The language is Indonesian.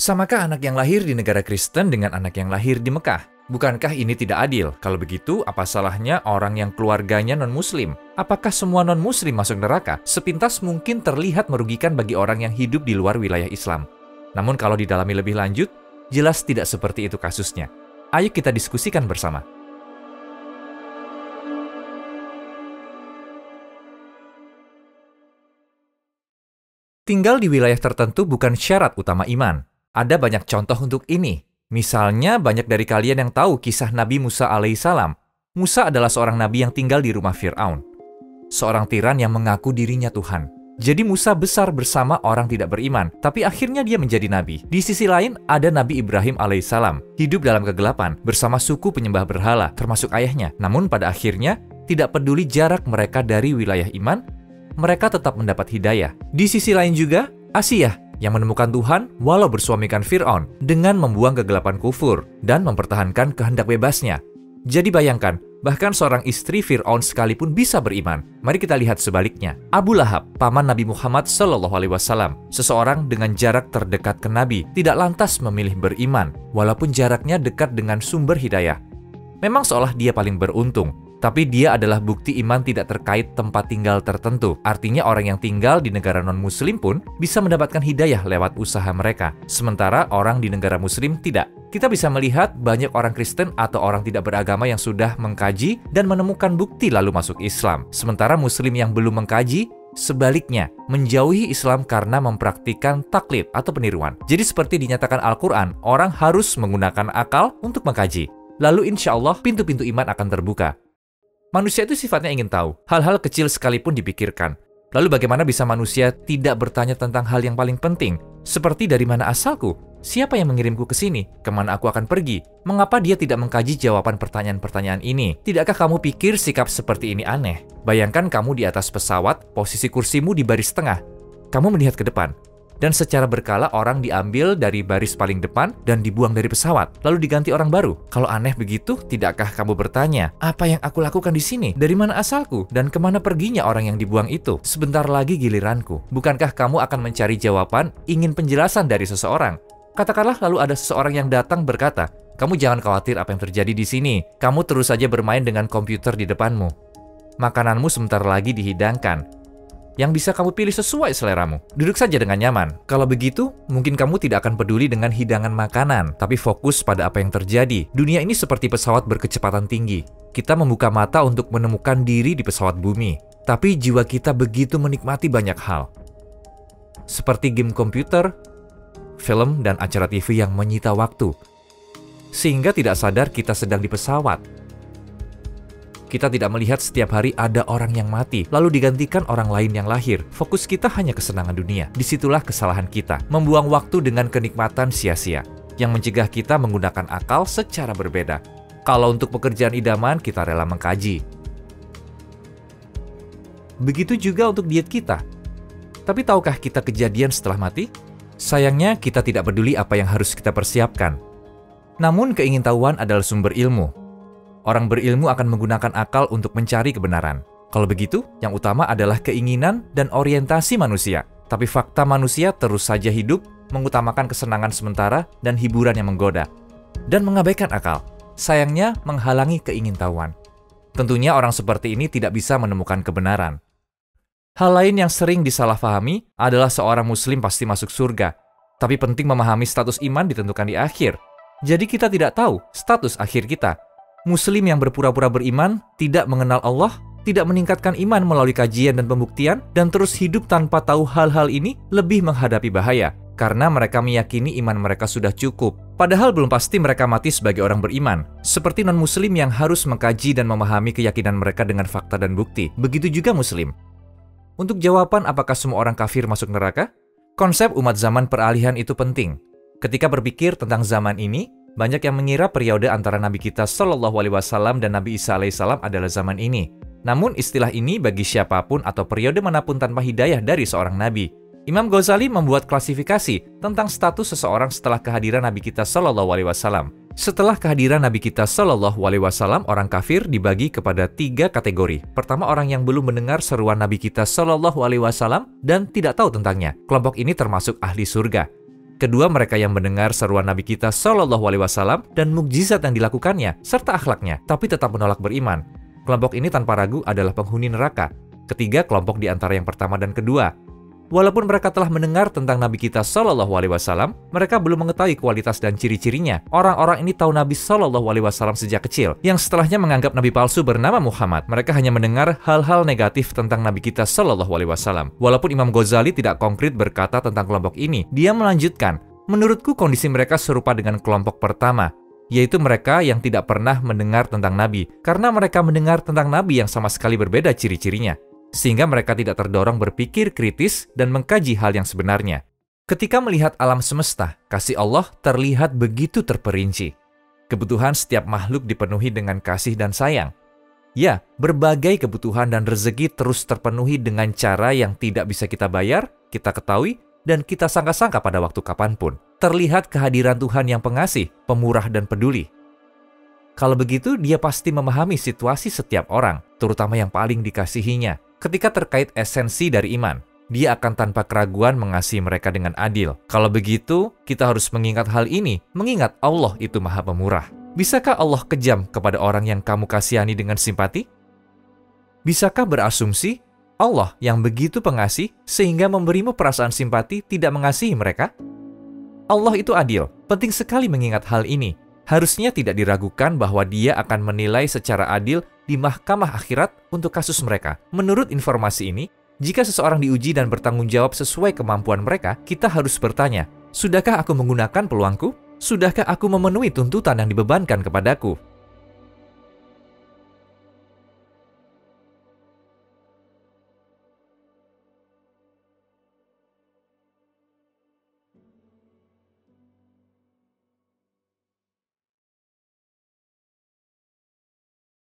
Samakah anak yang lahir di negara Kristen dengan anak yang lahir di Mekah? Bukankah ini tidak adil? Kalau begitu, apa salahnya orang yang keluarganya non-muslim? Apakah semua non-muslim masuk neraka? Sepintas mungkin terlihat merugikan bagi orang yang hidup di luar wilayah Islam. Namun kalau didalami lebih lanjut, jelas tidak seperti itu kasusnya. Ayo kita diskusikan bersama. Tinggal di wilayah tertentu bukan syarat utama iman. Ada banyak contoh untuk ini. Misalnya, banyak dari kalian yang tahu kisah Nabi Musa alaihissalam. Musa adalah seorang nabi yang tinggal di rumah Fir'aun, seorang tiran yang mengaku dirinya Tuhan. Jadi Musa besar bersama orang tidak beriman, tapi akhirnya dia menjadi nabi. Di sisi lain, ada Nabi Ibrahim alaihissalam, hidup dalam kegelapan bersama suku penyembah berhala, termasuk ayahnya. Namun pada akhirnya, tidak peduli jarak mereka dari wilayah iman, mereka tetap mendapat hidayah. Di sisi lain juga, Asiyah yang menemukan Tuhan walau bersuamikan Fir'aun dengan membuang kegelapan kufur dan mempertahankan kehendak bebasnya. Jadi bayangkan, bahkan seorang istri Fir'aun sekalipun bisa beriman. Mari kita lihat sebaliknya. Abu Lahab, paman Nabi Muhammad SAW, seseorang dengan jarak terdekat ke Nabi, tidak lantas memilih beriman, walaupun jaraknya dekat dengan sumber hidayah. Memang seolah dia paling beruntung, tapi dia adalah bukti iman tidak terkait tempat tinggal tertentu. Artinya orang yang tinggal di negara non-muslim pun bisa mendapatkan hidayah lewat usaha mereka. Sementara orang di negara muslim tidak. Kita bisa melihat banyak orang Kristen atau orang tidak beragama yang sudah mengkaji dan menemukan bukti lalu masuk Islam. Sementara muslim yang belum mengkaji, sebaliknya, menjauhi Islam karena mempraktikkan taklid atau peniruan. Jadi seperti dinyatakan Al-Quran, orang harus menggunakan akal untuk mengkaji. Lalu insya Allah pintu-pintu iman akan terbuka. Manusia itu sifatnya ingin tahu, hal-hal kecil sekalipun dipikirkan. Lalu bagaimana bisa manusia tidak bertanya tentang hal yang paling penting? Seperti dari mana asalku? Siapa yang mengirimku ke sini? Kemana aku akan pergi? Mengapa dia tidak mengkaji jawaban pertanyaan-pertanyaan ini? Tidakkah kamu pikir sikap seperti ini aneh? Bayangkan kamu di atas pesawat, posisi kursimu di baris tengah. Kamu melihat ke depan. Dan secara berkala orang diambil dari baris paling depan dan dibuang dari pesawat, lalu diganti orang baru. Kalau aneh begitu, tidakkah kamu bertanya, apa yang aku lakukan di sini? Dari mana asalku? Dan kemana perginya orang yang dibuang itu? Sebentar lagi giliranku. Bukankah kamu akan mencari jawaban, ingin penjelasan dari seseorang? Katakanlah lalu ada seseorang yang datang berkata, kamu jangan khawatir apa yang terjadi di sini. Kamu terus saja bermain dengan komputer di depanmu. Makananmu sebentar lagi dihidangkan. Yang bisa kamu pilih sesuai seleramu. Duduk saja dengan nyaman. Kalau begitu, mungkin kamu tidak akan peduli dengan hidangan makanan, tapi fokus pada apa yang terjadi. Dunia ini seperti pesawat berkecepatan tinggi. Kita membuka mata untuk menemukan diri di pesawat bumi, tapi jiwa kita begitu menikmati banyak hal. Seperti game komputer, film, dan acara TV yang menyita waktu. Sehingga tidak sadar kita sedang di pesawat. Kita tidak melihat setiap hari ada orang yang mati, lalu digantikan orang lain yang lahir. Fokus kita hanya kesenangan dunia. Disitulah kesalahan kita, membuang waktu dengan kenikmatan sia-sia, yang mencegah kita menggunakan akal secara berbeda. Kalau untuk pekerjaan idaman, kita rela mengkaji. Begitu juga untuk diet kita. Tapi tahukah kita kejadian setelah mati? Sayangnya, kita tidak peduli apa yang harus kita persiapkan. Namun, keingintahuan adalah sumber ilmu. Orang berilmu akan menggunakan akal untuk mencari kebenaran. Kalau begitu, yang utama adalah keinginan dan orientasi manusia. Tapi fakta manusia terus saja hidup, mengutamakan kesenangan sementara dan hiburan yang menggoda. Dan mengabaikan akal. Sayangnya, menghalangi keingintahuan. Tentunya orang seperti ini tidak bisa menemukan kebenaran. Hal lain yang sering disalahpahami adalah seorang muslim pasti masuk surga. Tapi penting memahami status iman ditentukan di akhir. Jadi kita tidak tahu status akhir kita. Muslim yang berpura-pura beriman, tidak mengenal Allah, tidak meningkatkan iman melalui kajian dan pembuktian, dan terus hidup tanpa tahu hal-hal ini lebih menghadapi bahaya, karena mereka meyakini iman mereka sudah cukup. Padahal belum pasti mereka mati sebagai orang beriman, seperti non-muslim yang harus mengkaji dan memahami keyakinan mereka dengan fakta dan bukti. Begitu juga muslim. Untuk jawaban apakah semua orang kafir masuk neraka? Konsep umat zaman peralihan itu penting. Ketika berpikir tentang zaman ini, banyak yang mengira periode antara Nabi kita SAW dan Nabi Isa alaihissalam adalah zaman ini. Namun istilah ini bagi siapapun atau periode manapun tanpa hidayah dari seorang Nabi. Imam Ghazali membuat klasifikasi tentang status seseorang setelah kehadiran Nabi kita SAW. Setelah kehadiran Nabi kita SAW, orang kafir dibagi kepada 3 kategori. Pertama, orang yang belum mendengar seruan Nabi kita SAW dan tidak tahu tentangnya. Kelompok ini termasuk ahli surga. Kedua, mereka yang mendengar seruan Nabi kita Shallallahu Alaihi Wasallam dan mukjizat yang dilakukannya, serta akhlaknya, tapi tetap menolak beriman. Kelompok ini tanpa ragu adalah penghuni neraka. Ketiga, kelompok di antara yang pertama dan kedua. Walaupun mereka telah mendengar tentang Nabi kita Shallallahu Alaihi Wasallam, mereka belum mengetahui kualitas dan ciri-cirinya. Orang-orang ini tahu Nabi Shallallahu Alaihi Wasallam sejak kecil, yang setelahnya menganggap Nabi palsu bernama Muhammad. Mereka hanya mendengar hal-hal negatif tentang Nabi kita Shallallahu Alaihi Wasallam. Walaupun Imam Ghazali tidak konkret berkata tentang kelompok ini, dia melanjutkan, menurutku kondisi mereka serupa dengan kelompok pertama, yaitu mereka yang tidak pernah mendengar tentang Nabi, karena mereka mendengar tentang Nabi yang sama sekali berbeda ciri-cirinya, sehingga mereka tidak terdorong berpikir kritis dan mengkaji hal yang sebenarnya. Ketika melihat alam semesta, kasih Allah terlihat begitu terperinci. Kebutuhan setiap makhluk dipenuhi dengan kasih dan sayang. Ya, berbagai kebutuhan dan rezeki terus terpenuhi dengan cara yang tidak bisa kita bayar, kita ketahui, dan kita sangka-sangka pada waktu kapanpun. Terlihat kehadiran Tuhan yang pengasih, pemurah, dan peduli. Kalau begitu, dia pasti memahami situasi setiap orang, terutama yang paling dikasihinya. Ketika terkait esensi dari iman, dia akan tanpa keraguan mengasihi mereka dengan adil. Kalau begitu, kita harus mengingat hal ini, mengingat Allah itu Maha Pemurah. Bisakah Allah kejam kepada orang yang kamu kasihani dengan simpati? Bisakah berasumsi Allah yang begitu pengasih sehingga memberimu perasaan simpati tidak mengasihi mereka? Allah itu adil. Penting sekali mengingat hal ini. Harusnya tidak diragukan bahwa dia akan menilai secara adil di mahkamah akhirat untuk kasus mereka. Menurut informasi ini, jika seseorang diuji dan bertanggung jawab sesuai kemampuan mereka, kita harus bertanya, sudahkah aku menggunakan peluangku? Sudahkah aku memenuhi tuntutan yang dibebankan kepadaku?